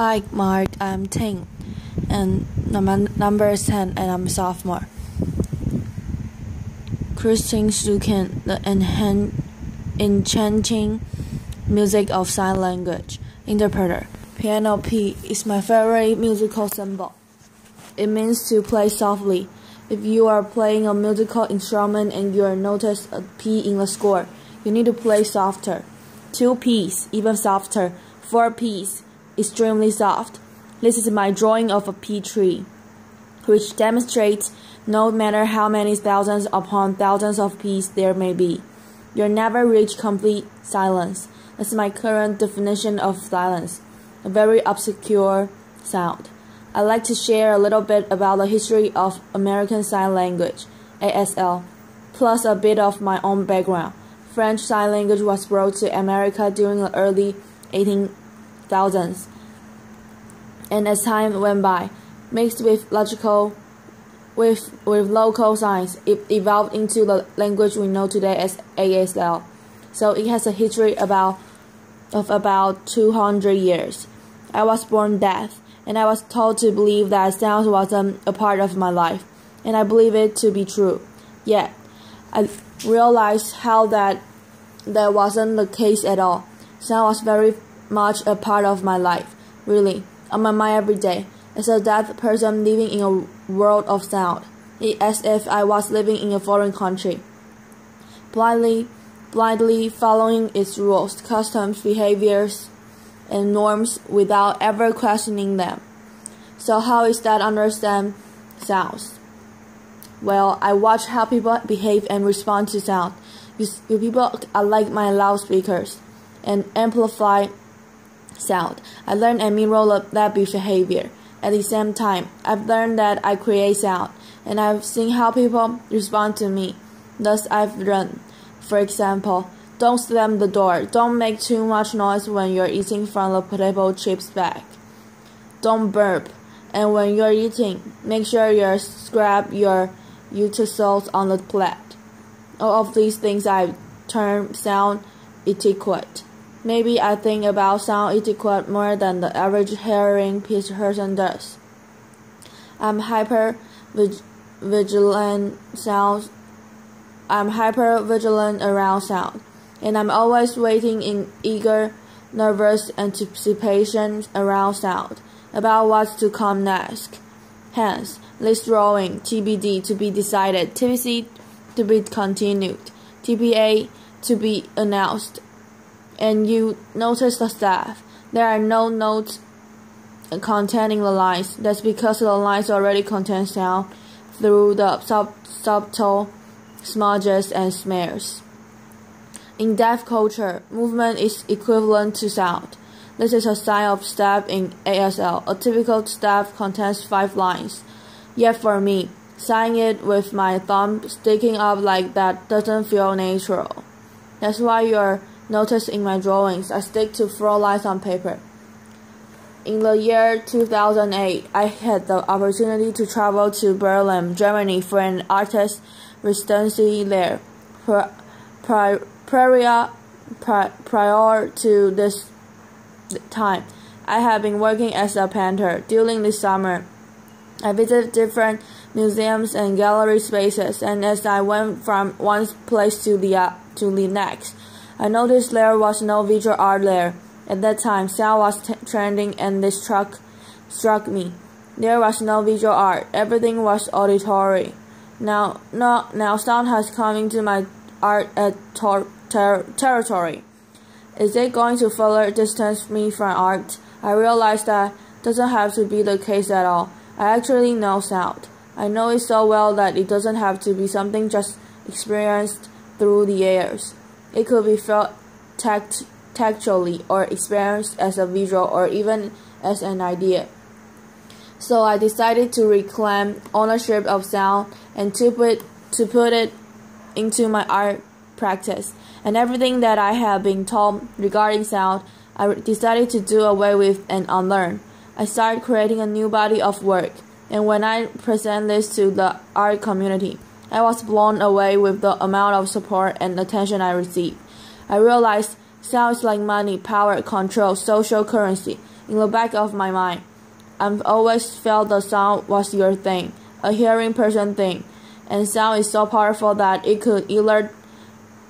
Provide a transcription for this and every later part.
Hi, Mark. I'm Ting, and number is 10, and I'm a sophomore. Christine Shukin, the enchanting music of sign language. Interpreter. Piano P is my favorite musical symbol. It means to play softly. If you are playing a musical instrument and you notice a P in the score, you need to play softer. 2 Ps, even softer. 4 Ps, extremely soft. This is my drawing of a P tree, which demonstrates no matter how many thousands upon thousands of Ps there may be, you'll never reach complete silence. That's my current definition of silence, a very obscure sound. I'd like to share a little bit about the history of American Sign Language, ASL, plus a bit of my own background. French Sign Language was brought to America during the early 1800s, and as time went by, mixed with local signs, it evolved into the language we know today as ASL. So it has a history of about 200 years. I was born deaf, and I was told to believe that sound wasn't a part of my life, and I believe it to be true. Yet, I realized how that wasn't the case at all. Sound was very much a part of my life, really, on my mind every day. As a deaf person living in a world of sound, it's as if I was living in a foreign country, blindly following its rules, customs, behaviors, and norms without ever questioning them. So how is that understand sounds? Well, I watch how people behave and respond to sound. You people are like my loudspeakers and amplify sound. I learned and mirror that behavior. At the same time, I've learned that I create sound, and I've seen how people respond to me. Thus, I've learned. For example, don't slam the door. Don't make too much noise when you're eating from the potato chips bag. Don't burp. And when you're eating, make sure you scrub your utensils on the plate. All of these things I term sound etiquette. Maybe I think about sound etiquette more than the average hearing person does. I'm hyper vigilant around sound, and I'm always waiting in eager, nervous anticipation around sound, about what's to come next. Hence, this drawing, TBD, to be decided, TBC, to be continued, TBA, to be announced. And you notice the staff. There are no notes containing the lines. That's because the lines already contain sound through the subtle smudges and smears. In deaf culture, movement is equivalent to sound. This is a sign of step in ASL. A typical step contains 5 lines. Yet for me, signing it with my thumb sticking up like that doesn't feel natural. That's why you're notice in my drawings, I stick to 4 lines on paper. In the year 2008, I had the opportunity to travel to Berlin, Germany for an artist residency there. Prior to this time, I had been working as a painter. During this summer, I visited different museums and gallery spaces, and as I went from one place to the next, I noticed there was no visual art there. At that time, sound was trending, and this struck me. There was no visual art. Everything was auditory. Now sound has come into my art territory. Is it going to further distance me from art? I realized that doesn't have to be the case at all. I actually know sound. I know it so well that it doesn't have to be something just experienced through the ears. It could be felt tactually or experienced as a visual or even as an idea. So I decided to reclaim ownership of sound and to put it into my art practice. And everything that I have been told regarding sound, I decided to do away with and unlearn. I started creating a new body of work, and when I present this to the art community, I was blown away with the amount of support and attention I received. I realized sound is like money, power, control, social currency. in the back of my mind. I've always felt the sound was your thing, a hearing person thing, and sound is so powerful that it could either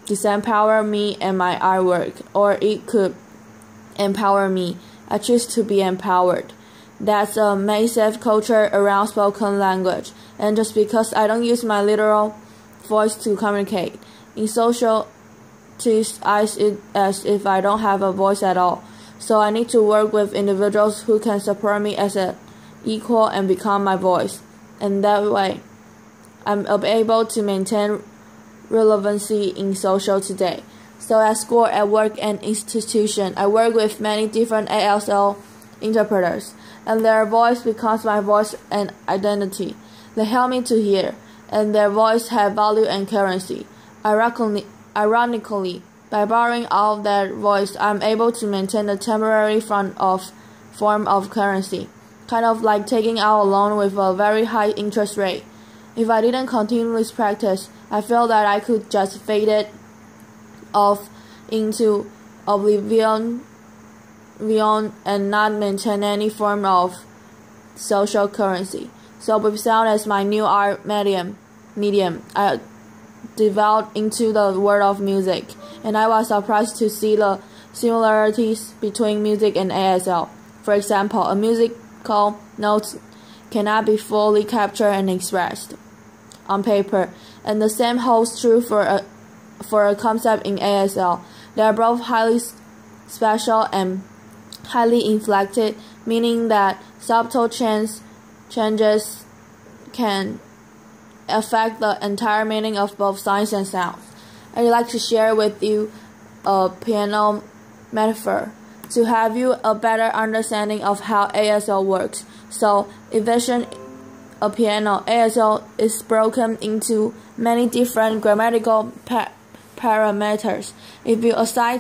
disempower me and my artwork, or it could empower me. I choose to be empowered. That's a massive culture around spoken language, and just because I don't use my literal voice to communicate, in social I see it as if I don't have a voice at all. So I need to work with individuals who can support me as an equal and become my voice. And that way, I'm able to maintain relevancy in social today. So at school, at work, and institution, I work with many different ASL interpreters, and their voice becomes my voice and identity. They help me to hear, and their voice have value and currency. Ironically, by borrowing all their voice, I'm able to maintain a temporary form of currency, kind of like taking out a loan with a very high interest rate. If I didn't continuously practice, I feel that I could just fade it off into oblivion and not maintain any form of social currency. So with sound as my new art medium, I developed into the world of music, and I was surprised to see the similarities between music and ASL. For example, a musical note cannot be fully captured and expressed on paper, and the same holds true for a concept in ASL. They are both highly special and highly inflected, meaning that subtle changes can affect the entire meaning of both signs and sounds. I'd like to share with you a piano metaphor to have you a better understanding of how ASL works. So, envision a piano. ASL is broken into many different grammatical parameters. If you assign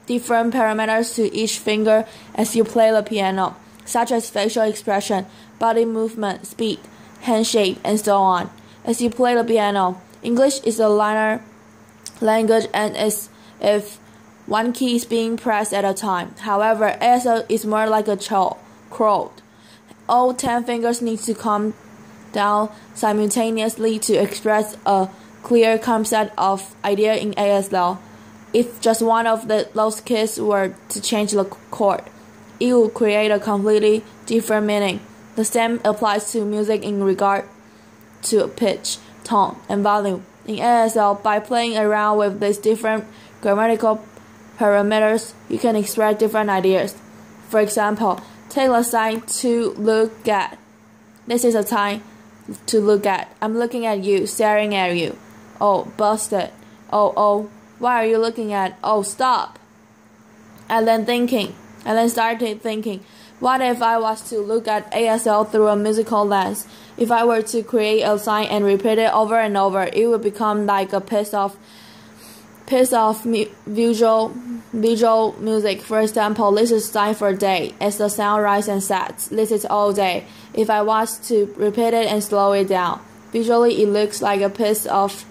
different parameters to each finger as you play the piano, such as facial expression, body movement, speed, hand shape, and so on. As you play the piano, English is a linear language and is if one key is being pressed at a time. However, ASL is more like a chord. All 10 fingers need to come down simultaneously to express a clear concept of idea in ASL. If just one of those keys were to change the chord, it would create a completely different meaning. The same applies to music in regard to pitch, tone, and volume. In ASL, by playing around with these different grammatical parameters, you can express different ideas. For example, take the sign to look at. This is a sign to look at. I'm looking at you, staring at you. Oh, busted. Oh, why are you looking at? Oh, stop. And then started thinking, what if I was to look at ASL through a musical lens? If I were to create a sign and repeat it over and over, it would become like a piece of visual music. For example, this is sign for day. As the sound rises and sets, this is all day. If I was to repeat it and slow it down, visually it looks like a piece of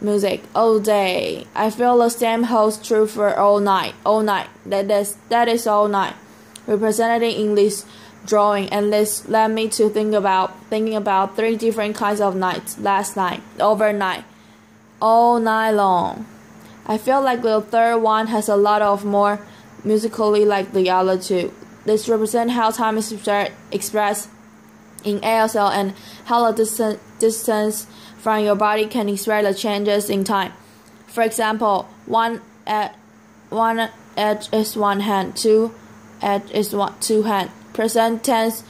music. All day. I feel the same holds true for all night. All night. That is all night. Represented in this drawing, and this led me to thinking about 3 different kinds of nights: last night, overnight, all night long. I feel like the third one has a lot of more musically like the other two. This represents how time is expressed in ASL and how the distance from your body can express the changes in time. For example, one edge is one hand, two edge is two hands. Present tense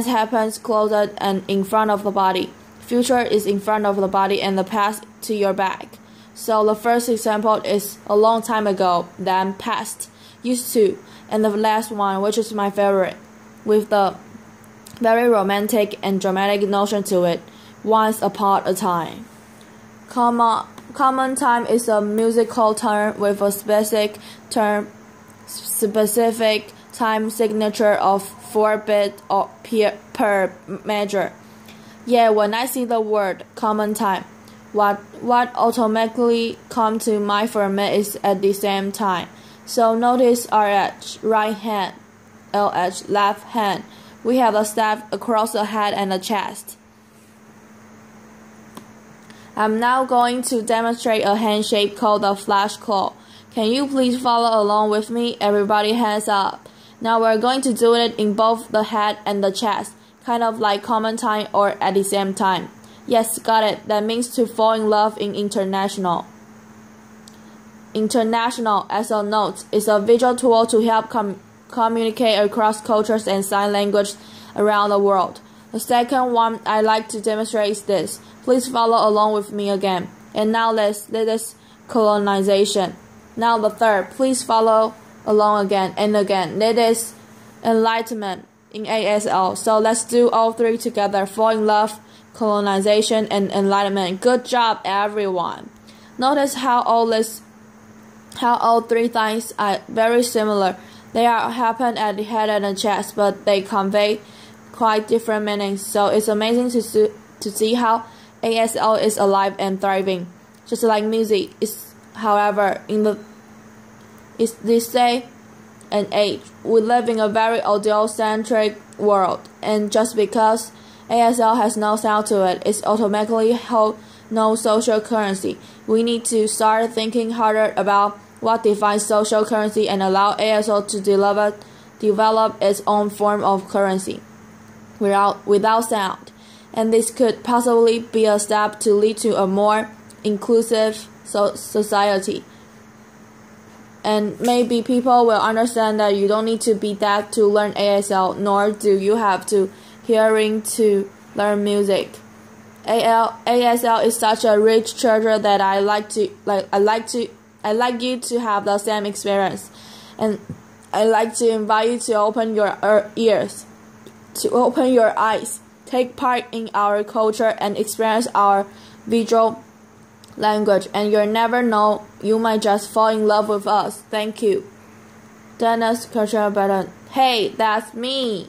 happens closer and in front of the body. Future is in front of the body and the past to your back. So the first example is a long time ago, then past, used to, and the last one, which is my favorite, with the very romantic and dramatic notion to it, once upon a time. Common time is a musical term with a specific time signature of 4 bits per measure. Yeah, when I see the word common time, what automatically comes to mind for me is at the same time. So notice our edge, right hand, LH, left hand. We have a staff across the head and the chest. I'm now going to demonstrate a handshake called the flash claw. Can you please follow along with me? Everybody hands up. Now we're going to do it in both the head and the chest, kind of like common time or at the same time. Yes, got it. That means to fall in love in international. International, as a note, is a visual tool to help communicate across cultures and sign language around the world. The second one I'd like to demonstrate is this. Please follow along with me again. And now let's colonization. Now the third, please follow along again and again. That is enlightenment in ASL. So let's do all three together. Fall in love, colonization, and enlightenment. Good job, everyone. Notice how all three things are very similar. They happen at the head and the chest, but they convey quite different meanings. So it's amazing to see how ASL is alive and thriving, just like music is. However, in this day and age, we live in a very audio-centric world, and just because ASL has no sound to it, it's automatically hold no social currency. We need to start thinking harder about what defines social currency and allow ASL to develop its own form of currency without sound. And this could possibly be a step to lead to a more inclusive society. And maybe people will understand that you don't need to be deaf to learn ASL, nor do you have to hearing to learn music. ASL is such a rich treasure that I like you to have the same experience, and I like to invite you to open your ears, to open your eyes, take part in our culture, and experience our visual language, and you'll never know, you might just fall in love with us. Thank you. Dennis Kircher Button. Hey, that's me.